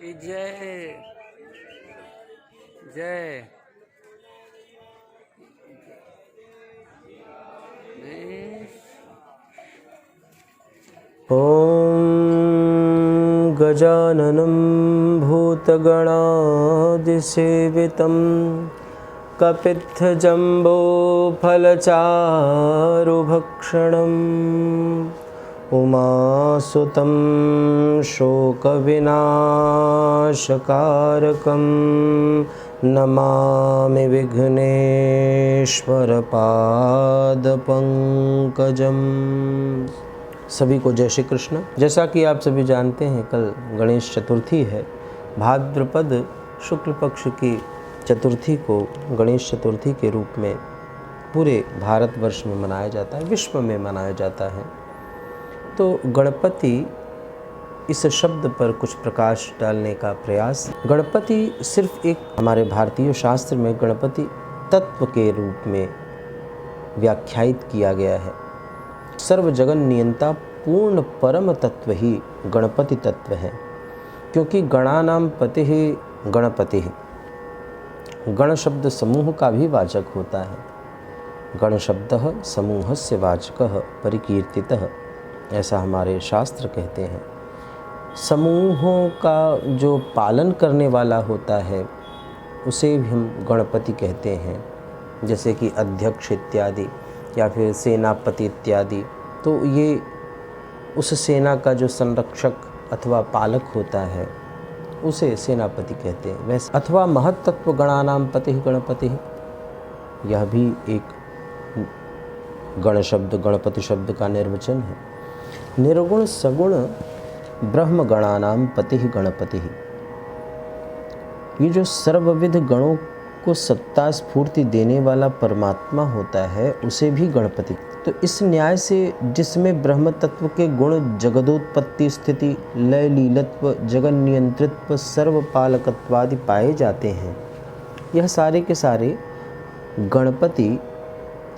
की जय जय। ॐ गजाननं भूतगणादिसेवितं कपित्थजम्बोफलचारुभक्षणम् उमासुतं शोकविनाशकारकं नमामि विघ्नेश्वरपादपङ्कजम्। सभी को जय श्री कृष्ण। जैसा कि आप सभी जानते हैं, कल गणेश चतुर्थी है। भाद्रपद शुक्ल पक्ष की चतुर्थी को गणेश चतुर्थी के रूप में पूरे भारतवर्ष में मनाया जाता है, विश्व में मनाया जाता है। तो गणपति इस शब्द पर कुछ प्रकाश डालने का प्रयास। गणपति सिर्फ एक, हमारे भारतीय शास्त्र में गणपति तत्व के रूप में व्याख्यायित किया गया है। सर्व जगन नियंता पूर्ण परम तत्व ही गणपति तत्व है, क्योंकि गणानाम पति ही गणपति ही। गण शब्द समूह का भी वाचक होता है। गण शब्दः समूहस्य वाचकः परिकीर्तितः, ऐसा हमारे शास्त्र कहते हैं। समूहों का जो पालन करने वाला होता है उसे भी हम गणपति कहते हैं, जैसे कि अध्यक्ष इत्यादि या फिर सेनापति इत्यादि। तो ये उस सेना का जो संरक्षक अथवा पालक होता है उसे सेनापति कहते हैं। वैसे अथवा महत्तत्व गणानाम पति गणपति, यह भी एक गण शब्द गणपति शब्द का निर्वचन है। निर्गुण सगुण ब्रह्म गणानाम पति गणपति। ये जो सर्वविध गणों को सत्ता स्फूर्ति देने वाला परमात्मा होता है उसे भी गणपति। तो इस न्याय से जिसमें ब्रह्म तत्व के गुण जगदोत्पत्ति स्थिति लय लीलत्व जगन नियंत्रित्व सर्वपालकत्वादि पाए जाते हैं, यह सारे के सारे गणपति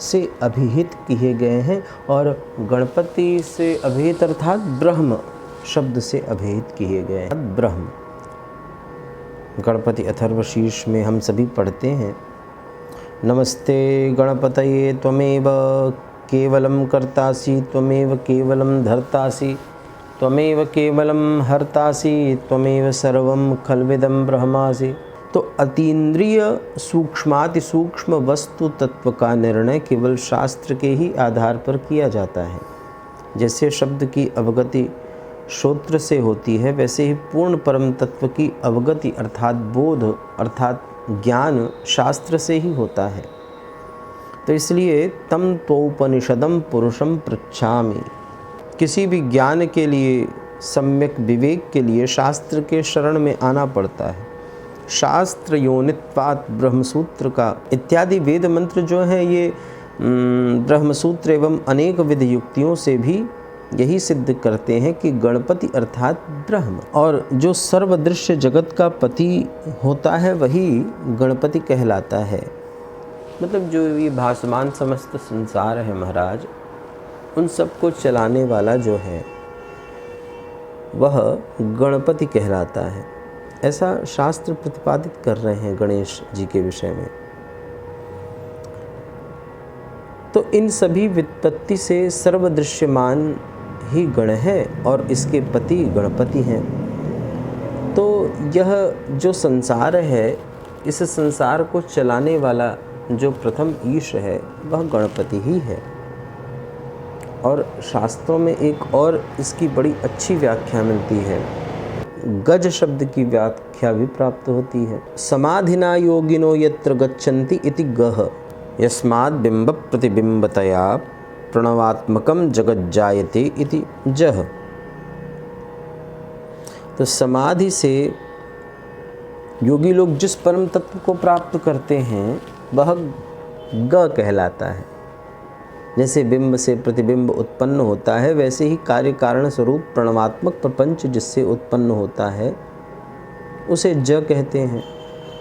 से अभिहित किए गए हैं। और गणपति से अभिहित अर्थात ब्रह्म शब्द से अभिहित किए गए हैं। ब्रह्म गणपति अथर्वशीर्ष में हम सभी पढ़ते हैं, नमस्ते गणपतये त्वमेव केवलं कर्तासि त्वमेव केवलं धर्तासि त्वमेव केवलं हर्तासि त्वमेव सर्वं खल्विदं ब्रह्मासि। तो अतीन्द्रिय सूक्ष्माति सूक्ष्म वस्तु तत्व का निर्णय केवल शास्त्र के ही आधार पर किया जाता है। जैसे शब्द की अवगति श्रोत्र से होती है, वैसे ही पूर्ण परम तत्व की अवगति अर्थात बोध अर्थात ज्ञान शास्त्र से ही होता है। तो इसलिए तम तोपनिषदम पुरुषम पृच्छामि, किसी भी ज्ञान के लिए सम्यक विवेक के लिए शास्त्र के शरण में आना पड़ता है। शास्त्र योनित्वात् ब्रह्मसूत्र का इत्यादि वेद मंत्र जो है ये ब्रह्मसूत्र एवं अनेक विध युक्तियों से भी यही सिद्ध करते हैं कि गणपति अर्थात ब्रह्म, और जो सर्वदृश्य जगत का पति होता है वही गणपति कहलाता है। मतलब जो ये भासमान समस्त संसार है महाराज, उन सबको चलाने वाला जो है वह गणपति कहलाता है। ऐसा शास्त्र प्रतिपादित कर रहे हैं गणेश जी के विषय में। तो इन सभी व्युत्पत्ति से सर्वदृश्यमान ही गण है और इसके पति गणपति हैं। तो यह जो संसार है, इस संसार को चलाने वाला जो प्रथम ईश है वह गणपति ही है। और शास्त्रों में एक और इसकी बड़ी अच्छी व्याख्या मिलती है। गज शब्द की व्याख्या भी प्राप्त होती है। समाधिना योगिनो यत्र गच्छन्ति इति गह यस्माद् बिंब प्रतिबिंबतया प्रणवात्मकम जगज्जायते इति जह। तो समाधि से योगी लोग जिस परम तत्व को प्राप्त करते हैं वह ग कहलाता है। जैसे बिंब से प्रतिबिंब उत्पन्न होता है, वैसे ही कार्य कारण स्वरूप प्रणवात्मक प्रपंच जिससे उत्पन्न होता है उसे ज कहते हैं।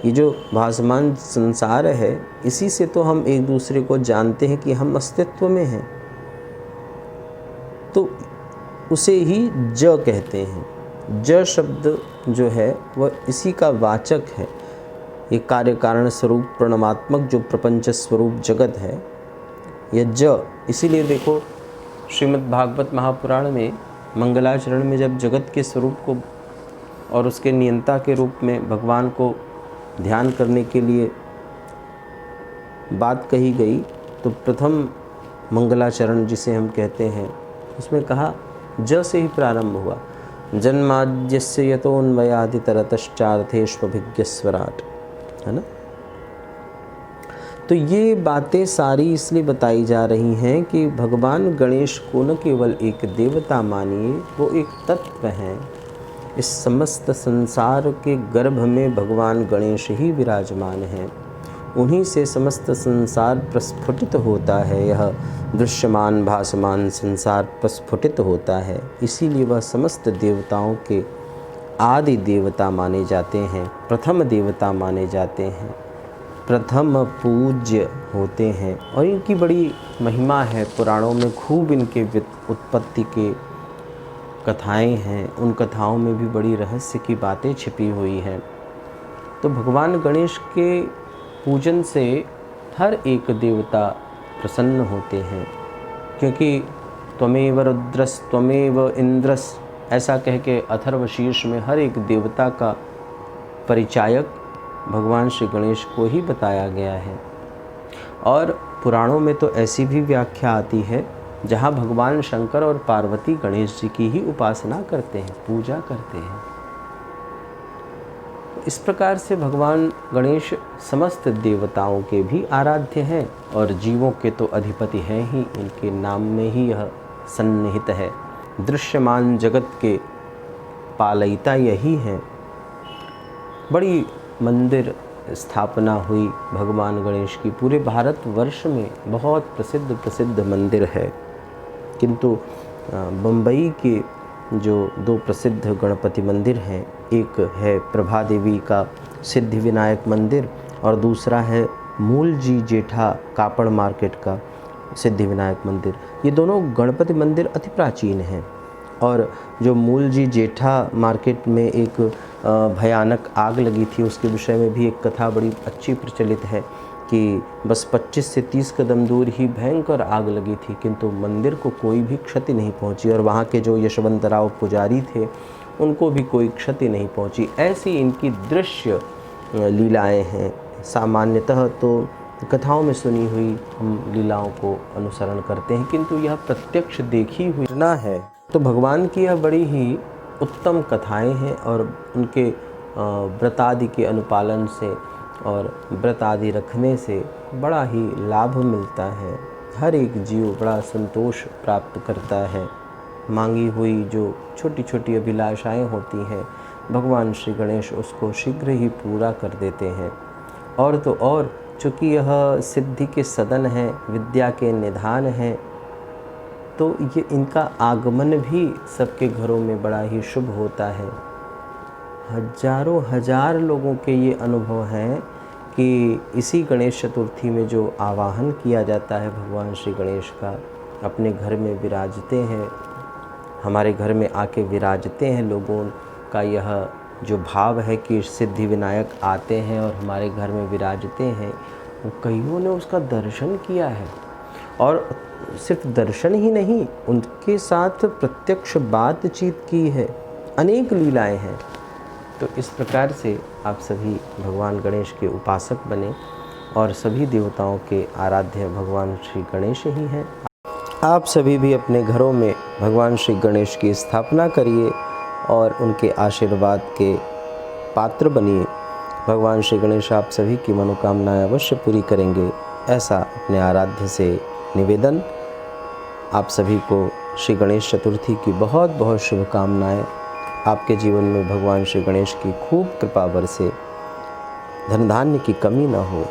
ये जो भासमान संसार है, इसी से तो हम एक दूसरे को जानते हैं कि हम अस्तित्व में हैं, तो उसे ही ज कहते हैं। ज शब्द जो है वह इसी का वाचक है। ये कार्य कारण स्वरूप प्रणमात्मक जो प्रपंच स्वरूप जगत है, यह ज, इसीलिए देखो श्रीमद् भागवत महापुराण में मंगलाचरण में जब जगत के स्वरूप को और उसके नियंता के रूप में भगवान को ध्यान करने के लिए बात कही गई, तो प्रथम मंगलाचरण जिसे हम कहते हैं उसमें कहा ज से ही प्रारंभ हुआ। जन्माद्यस्य यतोऽन्वयादितरतश्चार्थेष्वभिज्ञस्वराट्, है ना। तो ये बातें सारी इसलिए बताई जा रही हैं कि भगवान गणेश को न केवल एक देवता मानिए, वो एक तत्व हैं। इस समस्त संसार के गर्भ में भगवान गणेश ही विराजमान हैं। उन्हीं से समस्त संसार प्रस्फुटित होता है। यह दृश्यमान भासमान संसार प्रस्फुटित होता है, इसीलिए वह समस्त देवताओं के आदि देवता माने जाते हैं, प्रथम देवता माने जाते हैं, प्रथम पूज्य होते हैं। और इनकी बड़ी महिमा है, पुराणों में खूब इनके उत्पत्ति के कथाएं हैं। उन कथाओं में भी बड़ी रहस्य की बातें छिपी हुई हैं। तो भगवान गणेश के पूजन से हर एक देवता प्रसन्न होते हैं, क्योंकि त्वमेव रुद्रस त्वमेव इंद्रस ऐसा कह के अथर्वशीर्ष में हर एक देवता का परिचायक भगवान श्री गणेश को ही बताया गया है। और पुराणों में तो ऐसी भी व्याख्या आती है जहाँ भगवान शंकर और पार्वती गणेश जी की ही उपासना करते हैं, पूजा करते हैं। इस प्रकार से भगवान गणेश समस्त देवताओं के भी आराध्य हैं और जीवों के तो अधिपति हैं ही, इनके नाम में ही यह सन्निहित है। दृश्यमान जगत के पालयिता यही हैं। बड़ी मंदिर स्थापना हुई भगवान गणेश की, पूरे भारतवर्ष में बहुत प्रसिद्ध मंदिर है। किंतु बम्बई के जो दो प्रसिद्ध गणपति मंदिर हैं, एक है प्रभा देवी का सिद्धि विनायक मंदिर और दूसरा है मूलजी जेठा कापड़ मार्केट का सिद्धि विनायक मंदिर। ये दोनों गणपति मंदिर अति प्राचीन हैं। और जो मूलजी जेठा मार्केट में एक भयानक आग लगी थी, उसके विषय में भी एक कथा बड़ी अच्छी प्रचलित है कि बस 25 से 30 कदम दूर ही भयंकर आग लगी थी, किंतु मंदिर को कोई भी क्षति नहीं पहुंची और वहाँ के जो यशवंतराव पुजारी थे उनको भी कोई क्षति नहीं पहुंची। ऐसी इनकी दृश्य लीलाएं हैं। सामान्यतः तो कथाओं में सुनी हुई हम लीलाओं को अनुसरण करते हैं, किंतु यह प्रत्यक्ष देखी हुई घटना है। तो भगवान की यह बड़ी ही उत्तम कथाएं हैं और उनके व्रत आदि के अनुपालन से और व्रत आदि रखने से बड़ा ही लाभ मिलता है। हर एक जीव बड़ा संतोष प्राप्त करता है। मांगी हुई जो छोटी छोटी अभिलाषाएं होती हैं, भगवान श्री गणेश उसको शीघ्र ही पूरा कर देते हैं। और तो और चूँकि यह सिद्धि के सदन है, विद्या के निधान हैं, तो ये इनका आगमन भी सबके घरों में बड़ा ही शुभ होता है। हजारों हजार लोगों के ये अनुभव हैं कि इसी गणेश चतुर्थी में जो आवाहन किया जाता है भगवान श्री गणेश का, अपने घर में विराजते हैं, हमारे घर में आके विराजते हैं। लोगों का यह जो भाव है कि सिद्धि विनायक आते हैं और हमारे घर में विराजते हैं, कईयों ने उसका दर्शन किया है। और सिर्फ दर्शन ही नहीं, उनके साथ प्रत्यक्ष बातचीत की है, अनेक लीलाएं हैं। तो इस प्रकार से आप सभी भगवान गणेश के उपासक बने और सभी देवताओं के आराध्य भगवान श्री गणेश ही हैं। आप सभी भी अपने घरों में भगवान श्री गणेश की स्थापना करिए और उनके आशीर्वाद के पात्र बनिए। भगवान श्री गणेश आप सभी की मनोकामनाएं अवश्य पूरी करेंगे, ऐसा अपने आराध्य से निवेदन। आप सभी को श्री गणेश चतुर्थी की बहुत बहुत शुभकामनाएं। आपके जीवन में भगवान श्री गणेश की खूब कृपा बरसे, धन धान्य की कमी न हो,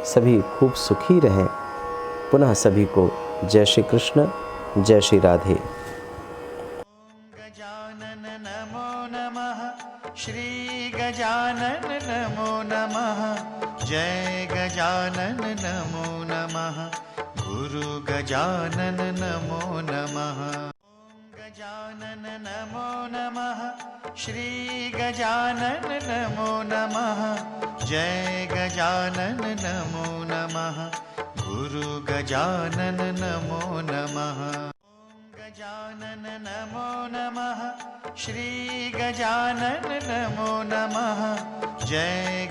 सभी खूब सुखी रहें। पुनः सभी को जय श्री कृष्ण, जय श्री राधे। गजानन नमो नमः, श्री गजानन नमो नमः, जय गजानन नमो नमः, गुरु गजानन नमो नमः। गजानन नमो नमः श्री गजानन नमो नमः जय गजानन नमो नमः गुरु गजानन नमो नमः ओम गजानन नमो नमः श्री गजानन नमो नमः जय